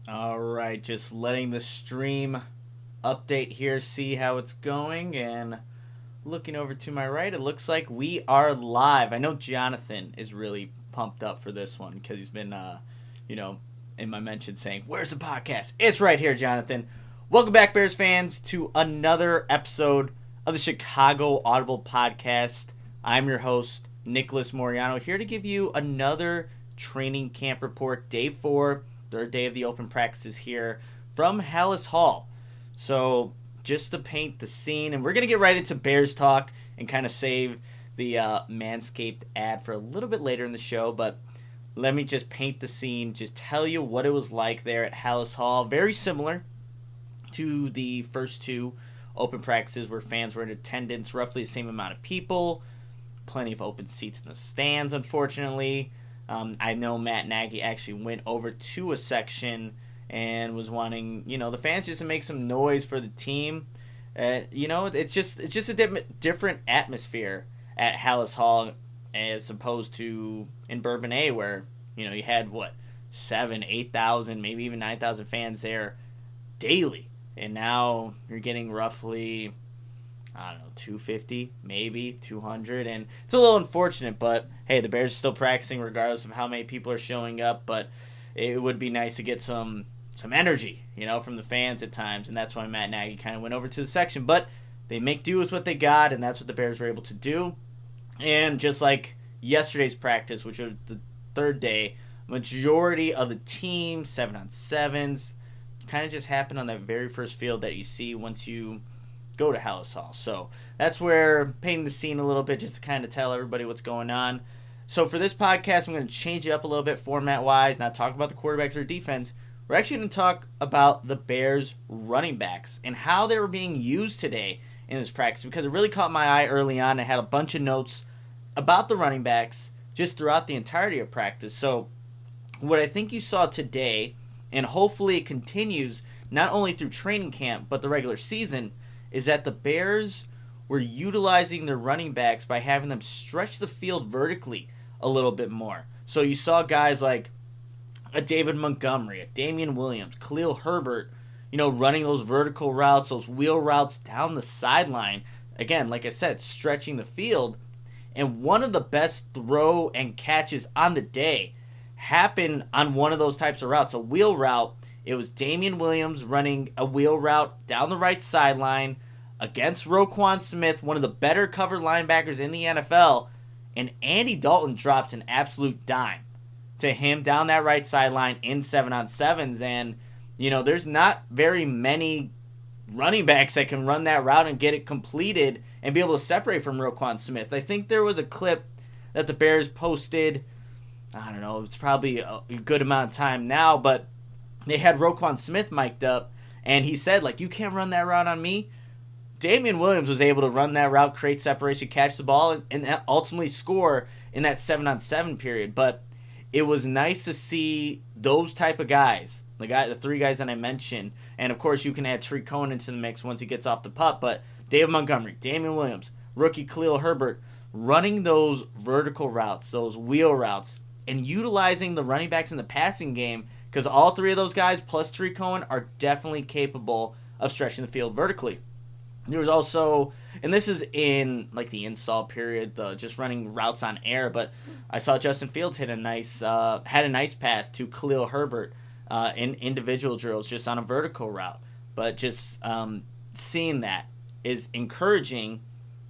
All right, just letting the stream update here, see how it's going, and looking over to my right, it looks like we are live. I know Jonathan is really pumped up for this one because he's been, you know, in my mention saying, "Where's the podcast?" It's right here, Jonathan. Welcome back, Bears fans, to another episode of the Chicago Audible podcast. I'm your host, Nicholas Moreano, here to give you another training camp report, day 4. Third day of the open practices here from Halas Hall. So just to paint the scene, and we're going to get right into Bears talk and kind of save the Manscaped ad for a little bit later in the show, but let me just paint the scene, just tell you what it was like there at Halas Hall. Very similar to the first two open practices where fans were in attendance, roughly the same amount of people, plenty of open seats in the stands, unfortunately. I know Matt Nagy actually went over to a section and was wanting, the fans just to make some noise for the team. It's just a different atmosphere at Halas Hall as opposed to in Bourbonnais where, you had, 7,000, 8,000, maybe even 9,000 fans there daily. And now you're getting roughly, 250, maybe 200, and it's a little unfortunate, but hey, the Bears are still practicing regardless of how many people are showing up, but it would be nice to get some energy, from the fans at times, and that's why Matt Nagy kind of went over to the section, but they make do with what they got, and that's what the Bears were able to do. And just like yesterday's practice, which was the third day, majority of the team, 7-on-7s, kind of just happened on that very first field that you see once you go to Halas Hall. So that's where painting the scene a little bit just to kind of tell everybody what's going on. So for this podcast, I'm going to change it up a little bit format-wise, not talk about the quarterbacks or defense. We're actually going to talk about the Bears running backs and how they were being used today in this practice because it really caught my eye early on. I had a bunch of notes about the running backs just throughout the entirety of practice. So what I think you saw today, and hopefully it continues not only through training camp but the regular season, is that the Bears were utilizing their running backs by having them stretch the field vertically a little bit more. So you saw guys like a David Montgomery, a Damian Williams, Khalil Herbert, running those vertical routes, those wheel routes down the sideline. Again, like I said, stretching the field. And one of the best throw and catches on the day happened on one of those types of routes, a wheel route. It was Damian Williams running a wheel route down the right sideline against Roquan Smith, one of the better covered linebackers in the NFL, and Andy Dalton dropped an absolute dime to him down that right sideline in 7-on-7s. And, there's not very many running backs that can run that route and get it completed and be able to separate from Roquan Smith. I think there was a clip that the Bears posted, I don't know, it's probably a good amount of time now, but they had Roquan Smith mic'd up, and he said, you can't run that route on me. Damian Williams was able to run that route, create separation, catch the ball, and ultimately score in that 7-on-7 period. But it was nice to see those type of guys, the three guys that I mentioned, and of course you can add Tariq Cohen into the mix once he gets off the pup, but David Montgomery, Damian Williams, rookie Khalil Herbert, running those vertical routes, those wheel routes, and utilizing the running backs in the passing game, because all three of those guys, plus Tariq Cohen, are definitely capable of stretching the field vertically. There was also, and this is in the install period, the just running routes on air, but I saw Justin Fields had a nice pass to Khalil Herbert in individual drills just on a vertical route. But just seeing that is encouraging.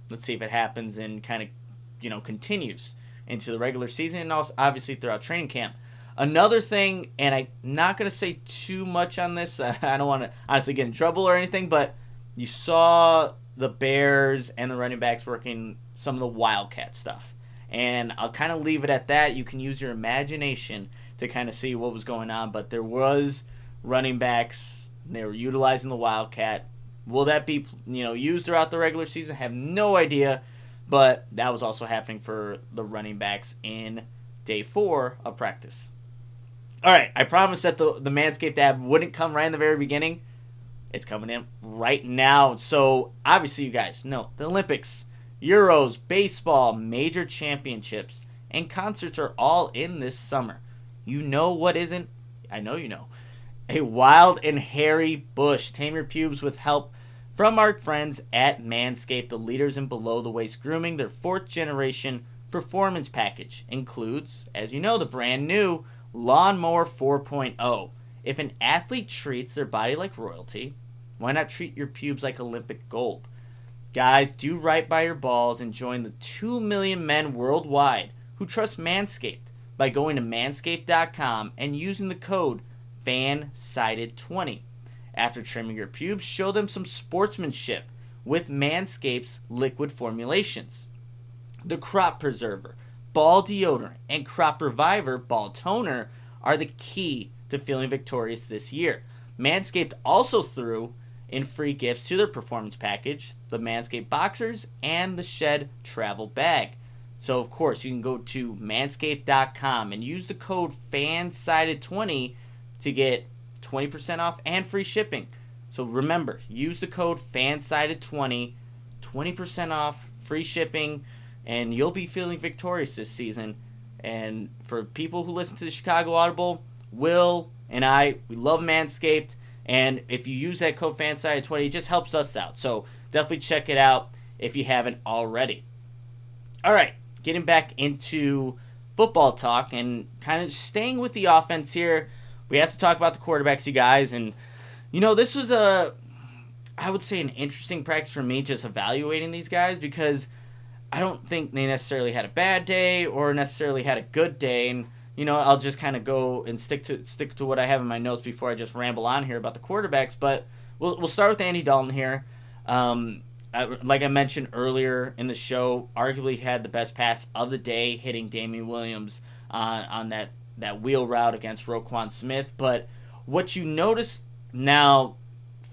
Let's see if it happens and kind of, continues into the regular season and also obviously throughout training camp. Another thing, and I'm not going to say too much on this, I don't want to honestly get in trouble or anything, but you saw the Bears and the running backs working some of the Wildcat stuff. And I'll kind of leave it at that. You can use your imagination to kind of see what was going on, but there was running backs, they were utilizing the Wildcat. Will that be, used throughout the regular season? I have no idea, but that was also happening for the running backs in day 4 of practice. All right, I promised that the Manscaped ad wouldn't come right in the very beginning. It's coming in right now. So, obviously, you guys know the Olympics, Euros, baseball, major championships, and concerts are all in this summer. You know what isn't? I know you know. A wild and hairy bush. Tame your pubes with help from our friends at Manscaped, the leaders in below-the-waist grooming. Their 4th-generation performance package includes, as you know, the brand new Lawnmower 4.0. If an athlete treats their body like royalty, why not treat your pubes like Olympic gold? Guys, do right by your balls and join the 2 million men worldwide who trust Manscaped by going to manscaped.com and using the code FANSIDED20. After trimming your pubes, show them some sportsmanship with Manscaped's liquid formulations. The Crop Preserver, Ball Deodorant, and Crop Reviver Ball Toner are the key to feeling victorious this year. Manscaped also threw in free gifts to their performance package, the Manscaped Boxers and the Shed Travel Bag. So, of course, you can go to manscaped.com and use the code FANSIDED20 to get 20% off and free shipping. So remember, use the code FANSIDED20, 20% off, free shipping, and you'll be feeling victorious this season. And for people who listen to the Chicago Audible, Will and I, we love Manscaped. And if you use that code FANSIDED20, it just helps us out. So definitely check it out if you haven't already. All right, getting back into football talk and kind of staying with the offense here. We have to talk about the quarterbacks, you guys. And, you know, this was I would say an interesting practice for me just evaluating these guys because I don't think they necessarily had a bad day or necessarily had a good day. And, you know, I'll just kind of go and stick to what I have in my notes before I just ramble on here about the quarterbacks. But we'll start with Andy Dalton here. Like I mentioned earlier in the show, arguably had the best pass of the day, hitting Damian Williams on that wheel route against Roquan Smith. But what you notice now,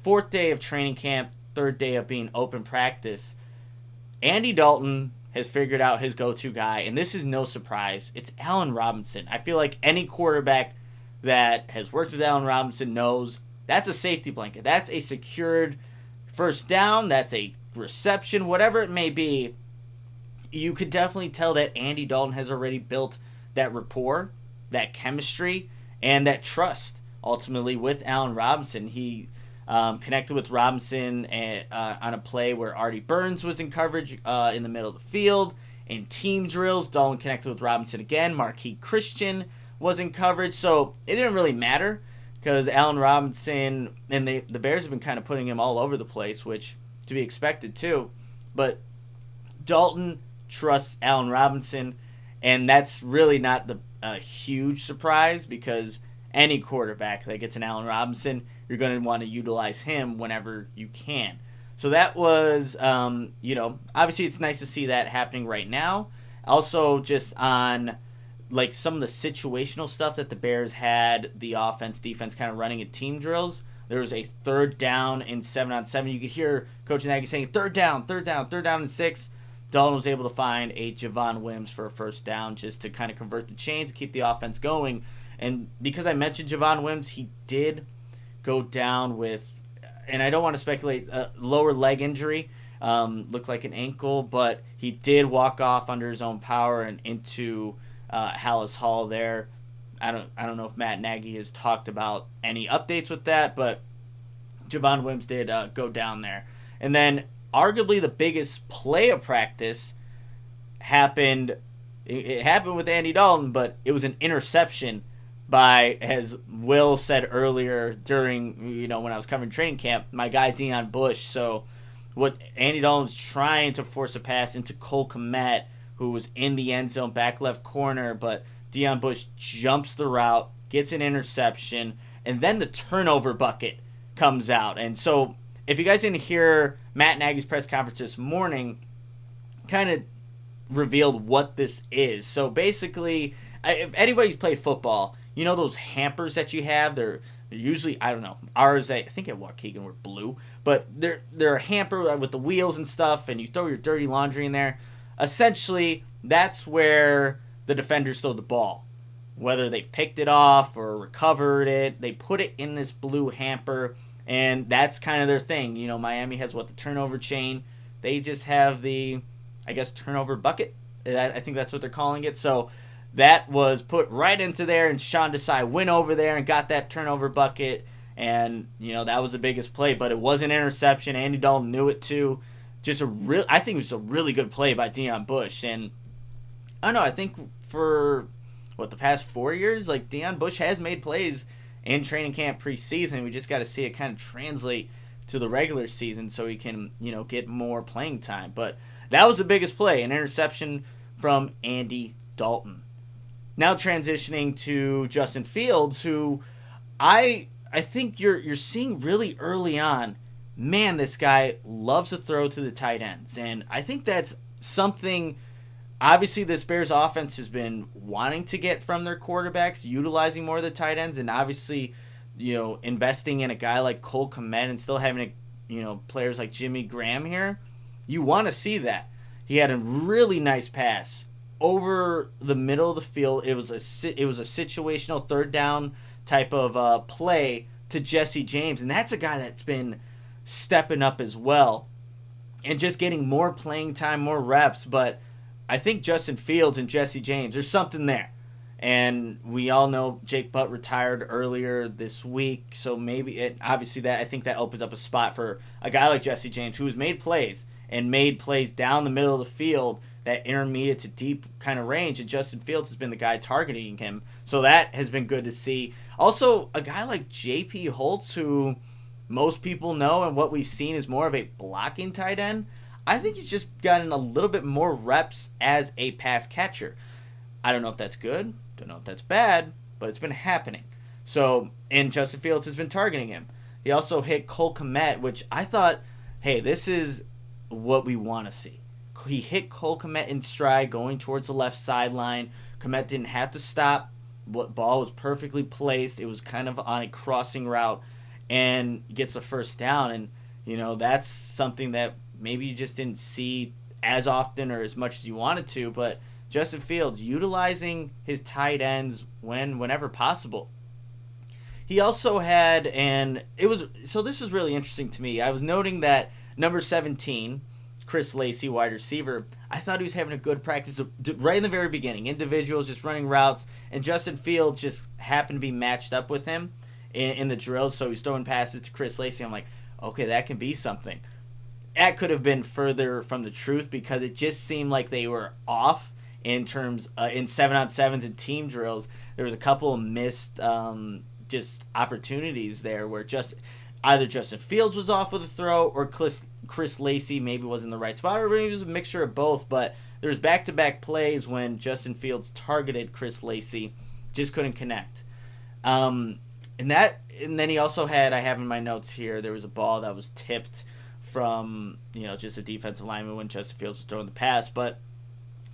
4th day of training camp, 3rd day of being open practice, Andy Dalton has figured out his go-to guy, and this is no surprise. It's Allen Robinson. I feel like any quarterback that has worked with Allen Robinson knows that's a safety blanket. That's a secured first down. That's a reception, whatever it may be. You could definitely tell that Andy Dalton has already built that rapport, that chemistry, and that trust, ultimately, with Allen Robinson. He connected with Robinson on a play where Artie Burns was in coverage in the middle of the field. In team drills, Dalton connected with Robinson again. Marquis Christian was in coverage. So it didn't really matter because Allen Robinson and the Bears have been kind of putting him all over the place, which to be expected too. But Dalton trusts Allen Robinson, and that's really not a huge surprise because any quarterback that gets an Allen Robinson, you're going to want to utilize him whenever you can. So that was, obviously it's nice to see that happening right now. Also, just on like some of the situational stuff that the Bears had, the offense, defense kind of running in team drills. There was a 3rd down in 7-on-7. You could hear Coach Nagy saying, third down and 6. Dalton was able to find a Javon Wims for a 1st down just to kind of convert the chains and keep the offense going. And because I mentioned Javon Wims, he did go down with, and I don't want to speculate, a lower leg injury. Looked like an ankle, but he did walk off under his own power and into Hallis Hall there. I don't know if Matt Nagy has talked about any updates with that, but Javon Wims did go down there. And then arguably the biggest play of practice happened. It happened with Andy Dalton, but it was an interception by, as Will said earlier during, when I was covering training camp, my guy Deion Bush. So what Andy Dalton was trying to force a pass into Cole Kmet, who was in the end zone, back left corner, but Deion Bush jumps the route, gets an interception, and then the turnover bucket comes out. And so if you guys didn't hear Matt Nagy's press conference this morning, kind of revealed what this is. So basically, if anybody's played football, you know those hampers that you have? They're usually, I don't know, ours, I think at Waukegan were blue, but they're a hamper with the wheels and stuff, and you throw your dirty laundry in there. Essentially, that's where the defenders throw the ball. Whether they picked it off or recovered it, they put it in this blue hamper, and that's kind of their thing. Miami has the turnover chain. They just have the, turnover bucket. I think that's what they're calling it. So that was put right into there, and Sean Desai went over there and got that turnover bucket. And, that was the biggest play, but it was an interception. Andy Dalton knew it too. I think it was a really good play by Deion Bush. And I don't know, I think for the past 4 years, like, Deion Bush has made plays in training camp preseason. We just got to see it kind of translate to the regular season so he can, get more playing time. But that was the biggest play, an interception from Andy Dalton. Now transitioning to Justin Fields, who I think you're seeing really early on, man, this guy loves to throw to the tight ends. And I think that's something, obviously, this Bears offense has been wanting to get from their quarterbacks, utilizing more of the tight ends, and obviously, investing in a guy like Cole Kmet and still having, players like Jimmy Graham here. You want to see that. He had a really nice pass over the middle of the field. It was a situational third down type of play to Jesse James, and that's a guy that's been stepping up as well and just getting more playing time, more reps. But I think Justin Fields and Jesse James, there's something there. And we all know Jake Butt retired earlier this week, so obviously I think that opens up a spot for a guy like Jesse James, who has made plays down the middle of the field, that intermediate to deep kind of range, and Justin Fields has been the guy targeting him. So that has been good to see. Also, a guy like J.P. Holtz, who most people know and what we've seen is more of a blocking tight end. I think he's just gotten a little bit more reps as a pass catcher. I don't know if that's good. Don't know if that's bad, but it's been happening. So, and Justin Fields has been targeting him. He also hit Cole Kmet, which I thought, hey, this is what we want to see. He hit Cole Kmet in stride going towards the left sideline. Kmet didn't have to stop. Ball was perfectly placed. It was kind of on a crossing route, and gets the first down. And, that's something that maybe you just didn't see as often or as much as you wanted to, but Justin Fields utilizing his tight ends whenever possible. He also had, this was really interesting to me. I was noting that number 17, Chris Lacey, wide receiver, I thought he was having a good practice right in the very beginning. Individuals just running routes, and Justin Fields just happened to be matched up with him in the drills, so he's throwing passes to Chris Lacey. I'm like, okay, that can be something. That could have been further from the truth, because it just seemed like they were off in terms in 7-on-7s and team drills. There was a couple of missed just opportunities there where either Justin Fields was off with a throw, or Chris Lacey maybe was in the right spot, or maybe it was a mixture of both. But there was back-to-back plays when Justin Fields targeted Chris Lacey, just couldn't connect. And then he also had, I have in my notes here, there was a ball that was tipped from, just a defensive lineman when Justin Fields was throwing the pass. But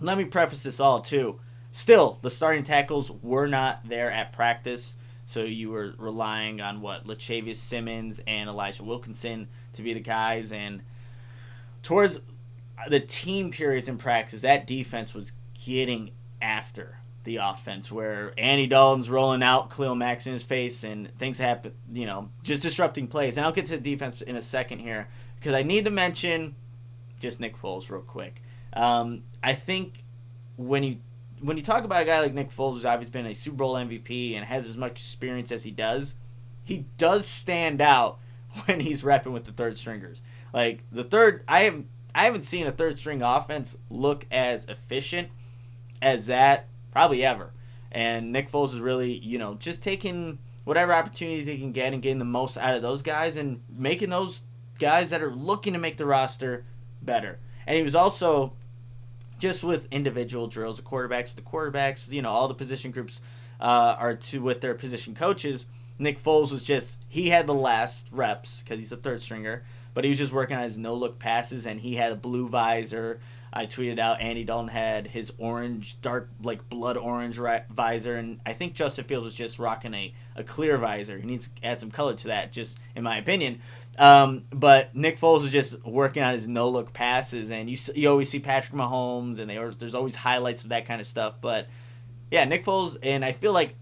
let me preface this all, too. Still, the starting tackles were not there at practice, so you were relying on, Lachavious Simmons and Elijah Wilkinson to be the guys. And towards the team periods in practice, that defense was getting after the offense, where Andy Dalton's rolling out Khalil Mack's in his face, and things happen, just disrupting plays. And I'll get to the defense in a second here, because I need to mention just Nick Foles real quick. I think when you talk about a guy like Nick Foles, who's obviously been a Super Bowl MVP and has as much experience as he does stand out when he's repping with the third stringers. Like, I haven't seen a third string offense look as efficient as that probably ever. And Nick Foles is really, just taking whatever opportunities he can get and getting the most out of those guys and making those guys that are looking to make the roster better. And he was also, just with individual drills, the quarterbacks, all the position groups are with their position coaches. Nick Foles was he had the last reps because he's a third stringer, but he was just working on his no-look passes, and he had a blue visor. I tweeted out Andy Dalton had his orange, dark, blood orange visor, and I think Justin Fields was just rocking a clear visor. He needs to add some color to that, just in my opinion. But Nick Foles was just working on his no-look passes, and you always see Patrick Mahomes, and there's always highlights of that kind of stuff. But, yeah, Nick Foles, and I feel like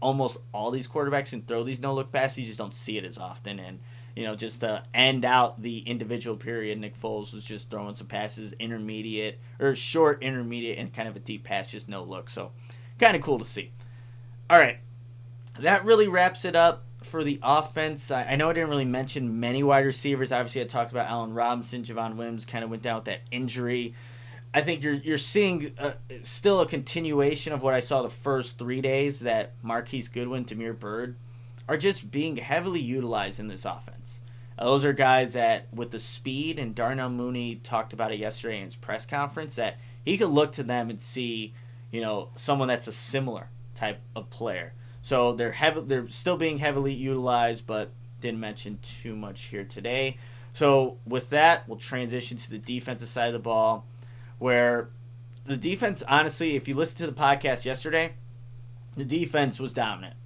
almost all these quarterbacks can throw these no-look passes. You just don't see it as often, and just to end out the individual period, Nick Foles was just throwing some passes, short, intermediate, and kind of a deep pass, just no look. So kind of cool to see. All right, that really wraps it up for the offense. I know I didn't really mention many wide receivers. Obviously, I talked about Allen Robinson. Javon Wims kind of went down with that injury. I think you're seeing still a continuation of what I saw the first 3 days, that Marquise Goodwin, Damiere Byrd are just being heavily utilized in this offense. Those are guys that, with the speed, and Darnell Mooney talked about it yesterday in his press conference, that he could look to them and see, someone that's a similar type of player. So they're still being heavily utilized, but didn't mention too much here today. So with that, we'll transition to the defensive side of the ball, where the defense, honestly, if you listen to the podcast yesterday, the defense was dominant.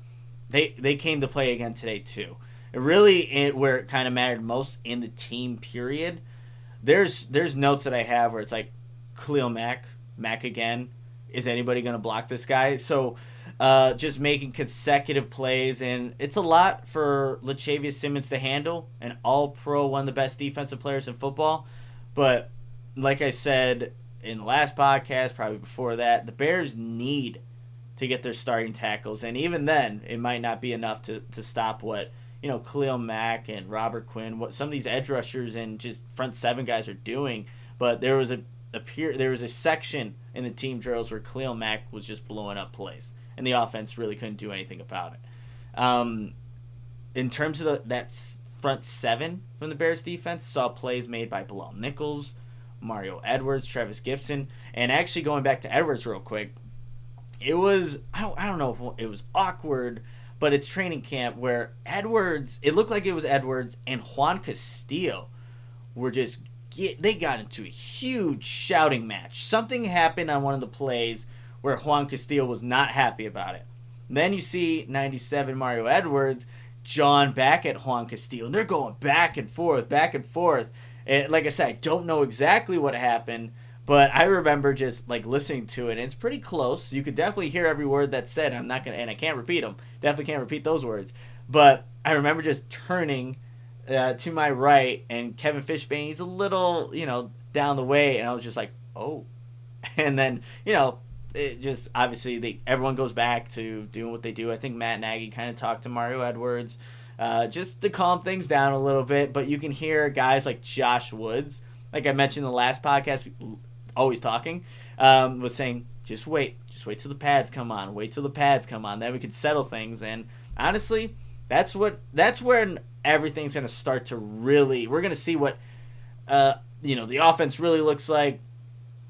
They came to play again today too. Where it kind of mattered most in the team period, there's notes that I have where it's like, Khalil Mack again. Is anybody going to block this guy? So just making consecutive plays, and it's a lot for Latavius Simmons to handle, an all-pro, one of the best defensive players in football. But like I said in the last podcast, probably before that, the Bears need to get their starting tackles, and even then, it might not be enough to stop what Khalil Mack and Robert Quinn, what some of these edge rushers and just front seven guys are doing. But there was a section in the team drills where Khalil Mack was just blowing up plays, and the offense really couldn't do anything about it. In terms of that front seven from the Bears defense, saw plays made by Bilal Nichols, Mario Edwards, Travis Gibson, and actually going back to Edwards real quick, it was, I don't know if it was awkward, but it's training camp where it looked like it was Edwards and Juan Castillo were they got into a huge shouting match. Something happened on one of the plays where Juan Castillo was not happy about it. And then you see 97 Mario Edwards jawing back at Juan Castillo, and they're going back and forth. And like I said, I don't know exactly what happened, but I remember just listening to it, and it's pretty close. You could definitely hear every word that's said. And I can't repeat them. Definitely can't repeat those words. But I remember just turning to my right, and Kevin Fishbane, he's a little, down the way, and I was just like, oh. And then, it just, obviously, everyone goes back to doing what they do. I think Matt Nagy kind of talked to Mario Edwards just to calm things down a little bit. But you can hear guys like Josh Woods, like I mentioned in the last podcast, always talking, was saying, just wait till the pads come on, then we can settle things. And honestly, that's when everything's going to start to we're going to see what the offense really looks like,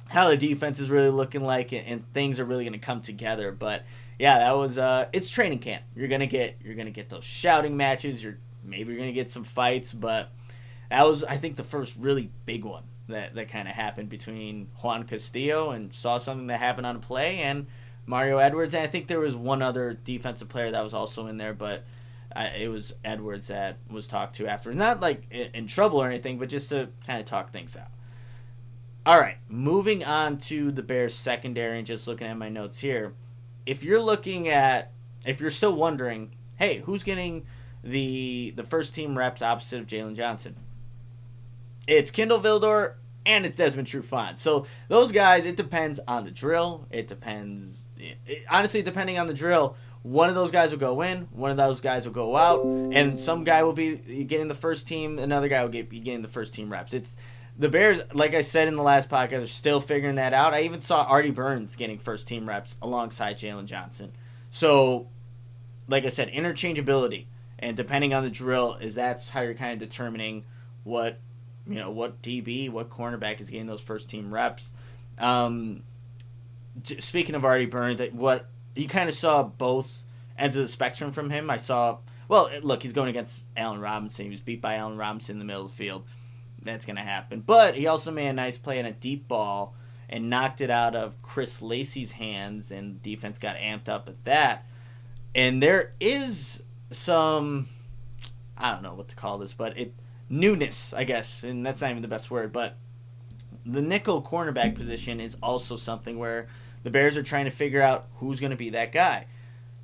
how the defense is really looking like, and things are really going to come together. But yeah, that was it's training camp. You're gonna get those shouting matches. Maybe you're gonna get some fights, but that was, I think, the first really big one that kind of happened between Juan Castillo, and saw something that happened on a play, and Mario Edwards. And I think there was one other defensive player that was also in there, but it was Edwards that was talked to after. Not in trouble or anything, but just to kind of talk things out. All right, moving on to the Bears secondary, and just looking at my notes here. If you're still wondering, hey, who's getting the first team reps opposite of Jalen Johnson? It's Kindle Vildor and it's Desmond Trufant. So those guys, it depends on the drill. It depends. Honestly, depending on the drill, one of those guys will go in, one of those guys will go out, and some guy will be getting the first team, another guy will be getting the first team reps. It's the Bears, like I said in the last podcast, are still figuring that out. I even saw Artie Burns getting first team reps alongside Jalen Johnson. So, like I said, interchangeability, and depending on the drill, that's how you're kind of determining what DB, what cornerback is getting those first team reps. Speaking of Artie Burns, what you kind of saw both ends of the spectrum from him. I saw, look, he's going against Allen Robinson. He was beat by Allen Robinson in the middle of the field. That's going to happen. But he also made a nice play on a deep ball and knocked it out of Chris Lacey's hands, and defense got amped up at that. And there is some, I don't know what to call this, but newness, I guess, and that's not even the best word, but the nickel cornerback position is also something where the Bears are trying to figure out who's going to be that guy.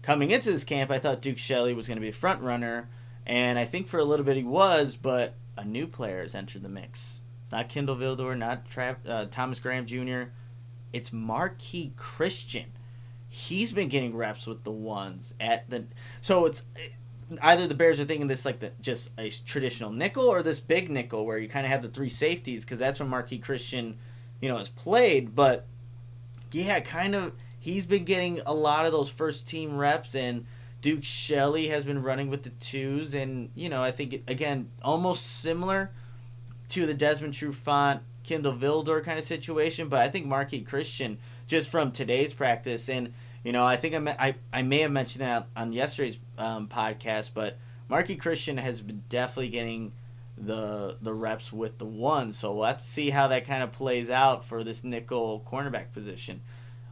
Coming into this camp, I thought Duke Shelley was going to be a front runner, and I think for a little bit he was, but a new player has entered the mix. It's not Kindle Vildor, not Thomas Graham Jr. It's Marquis Christian. he's been getting reps with the ones at the. So it's either the Bears are thinking this like just a traditional nickel or this big nickel where you kind of have the three safeties because that's when Marquis Christian, has played. But yeah, kind of he's been getting a lot of those first team reps, and Duke Shelley has been running with the twos, and I think again almost similar to the Desmond Trufant, Kindle Vildor kind of situation, but I think Marquis Christian just from today's practice, and I think I may have mentioned that on yesterday's podcast, but Marquis Christian has been definitely getting the reps with the one, so let's see how that kind of plays out for this nickel cornerback position.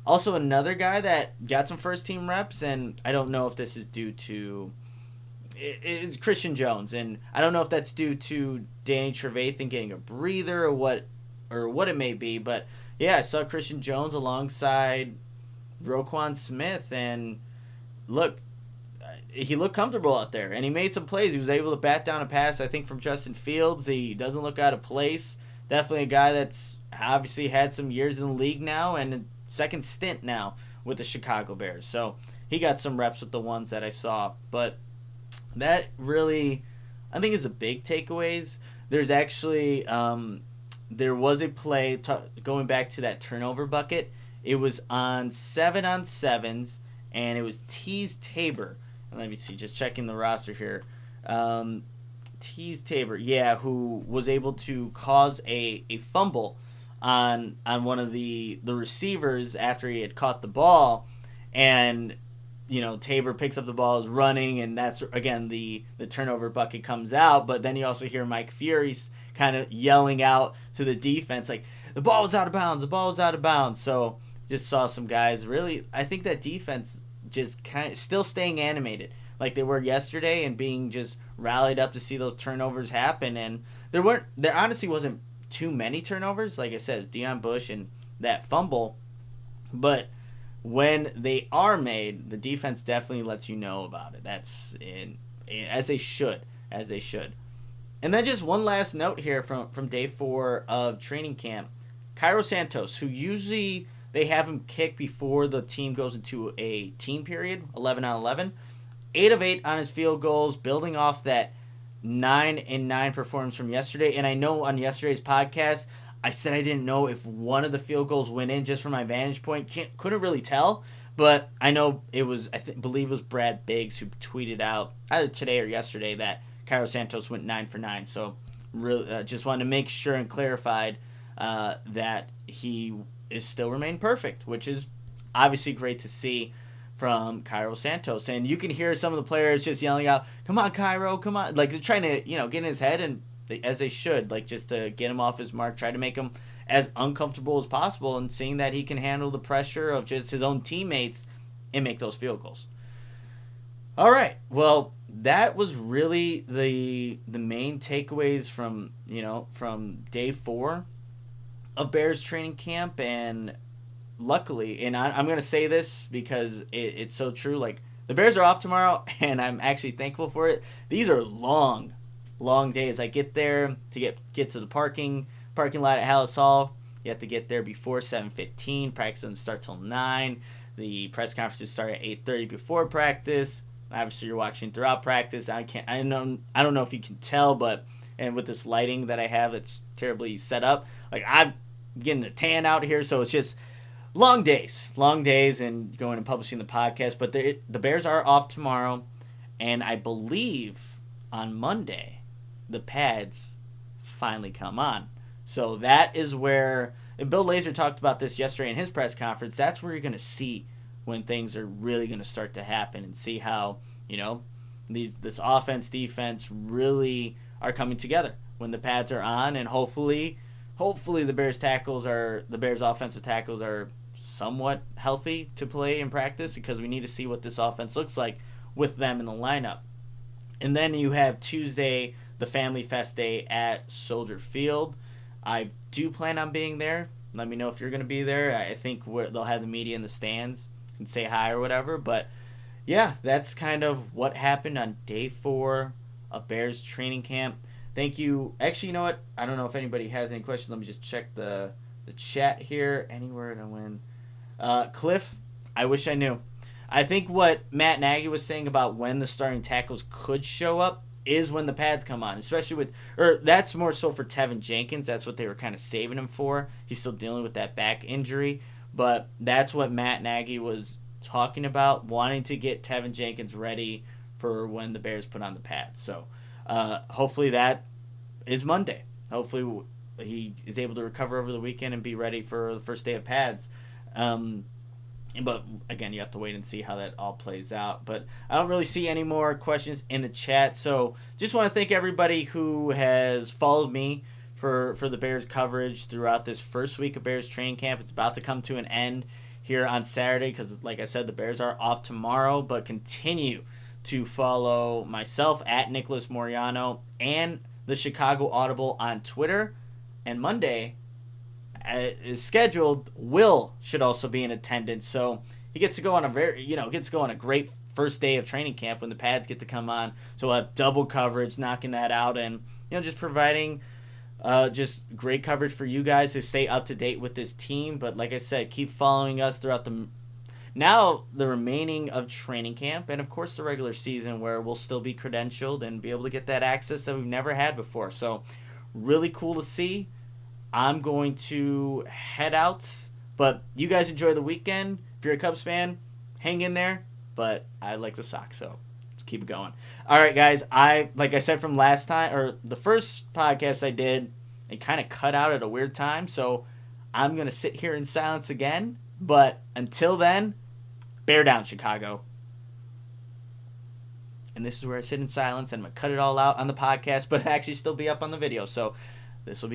Also, another guy that got some first team reps, and I don't know if this is due to is Christian Jones, and I don't know if that's due to Danny Trevathan getting a breather or what it may be, but yeah, I saw Christian Jones alongside Roquan Smith, and look, he looked comfortable out there, and he made some plays. He was able to bat down a pass, I think, from Justin Fields. He doesn't look out of place. Definitely a guy that's obviously had some years in the league now, and a second stint now with the Chicago Bears. So he got some reps with the ones that I saw, but that really, I think, is a big takeaways. There's actually, there was a play, going back to that turnover bucket. It was on 7-on-7s, and it was Tease Tabor. Let me see, just checking the roster here. Tease Tabor, yeah, who was able to cause a fumble on one of the receivers after he had caught the ball, and Tabor picks up the ball, is running, and that's again the turnover bucket comes out. But then you also hear Mike Fury's kind of yelling out to the defense like, the ball was out of bounds, the ball was out of bounds. So just saw some guys really, I think that defense just kind of still staying animated like they were yesterday and being just rallied up to see those turnovers happen. And there honestly wasn't too many turnovers. Like I said, Deion Bush and that fumble, but when they are made, the defense definitely lets you know about it. That's as they should. And then just one last note here from day 4 of training camp. Cairo Santos, who usually they have him kick before the team goes into a team period, 11-on-11. 8 of 8 on his field goals, building off that 9-9 performance from yesterday. And I know on yesterday's podcast, I said I didn't know if one of the field goals went in just from my vantage point. Couldn't really tell, but I know it was, believe it was Brad Biggs who tweeted out either today or yesterday that Cairo Santos went 9 for 9. So really, just wanted to make sure and clarified that he is still remained perfect, which is obviously great to see from Cairo Santos. And you can hear some of the players just yelling out, "Come on, Cairo, come on!" Like they're trying to get in his head, and as they should, like just to get him off his mark, try to make him as uncomfortable as possible, and seeing that he can handle the pressure of just his own teammates and make those field goals. All right, well, that was really the main takeaways from day 4 of Bears training camp. And luckily, and I'm going to say this because it's so true, like the Bears are off tomorrow, and I'm actually thankful for it. These are long days. I get there to get to the parking lot at Hallis Hall. You have to get there before 7:15. Practice doesn't start till 9. The press conferences start at 8:30 before practice. Obviously, you're watching throughout practice. I don't know if you can tell, but and with this lighting that I have, it's terribly set up. Like I'm getting a tan out here, so it's just long days, and going and publishing the podcast. But the Bears are off tomorrow, and I believe on Monday the pads finally come on. So that is where, and Bill Lazor talked about this yesterday in his press conference, that's where you're going to see when things are really going to start to happen, and see how, this offense, defense really are coming together when the pads are on. And hopefully the Bears offensive tackles are somewhat healthy to play in practice, because we need to see what this offense looks like with them in the lineup. And then you have Tuesday, the Family Fest Day at Soldier Field. I do plan on being there. Let me know if you're going to be there. I think they'll have the media in the stands and say hi or whatever. But yeah, that's kind of what happened on day 4 of Bears training camp. Thank you. Actually, you know what? I don't know if anybody has any questions. Let me just check the chat here. Any word I win. Cliff, I wish I knew. I think what Matt Nagy was saying about when the starting tackles could show up is when the pads come on, especially with, or that's more so for Tevin Jenkins. That's what they were kind of saving him for. He's still dealing with that back injury, but that's what Matt Nagy was talking about, wanting to get Tevin Jenkins ready for when the Bears put on the pads. So hopefully that is Monday. Hopefully he is able to recover over the weekend and be ready for the first day of pads. But again, you have to wait and see how that all plays out. But I don't really see any more questions in the chat. So just want to thank everybody who has followed me for the Bears coverage throughout this first week of Bears training camp. It's about to come to an end here on Saturday because, like I said, the Bears are off tomorrow. But continue to follow myself at Nicholas Moreano and the Chicago Audible on Twitter. And Monday is scheduled. Will should also be in attendance, so he gets to go on a great first day of training camp when the pads get to come on. So we'll have double coverage, knocking that out, and just providing just great coverage for you guys to stay up to date with this team. But like I said, keep following us throughout the remaining of training camp, and of course the regular season, where we'll still be credentialed and be able to get that access that we've never had before. So really cool to see. I'm going to head out, but you guys enjoy the weekend. If you're a Cubs fan, hang in there, but I like the Sox, so let's keep it going. All right, guys, like I said from last time, or the first podcast I did, it kind of cut out at a weird time, so I'm going to sit here in silence again, but until then, bear down, Chicago. And this is where I sit in silence, and I'm going to cut it all out on the podcast, but actually still be up on the video, so this will be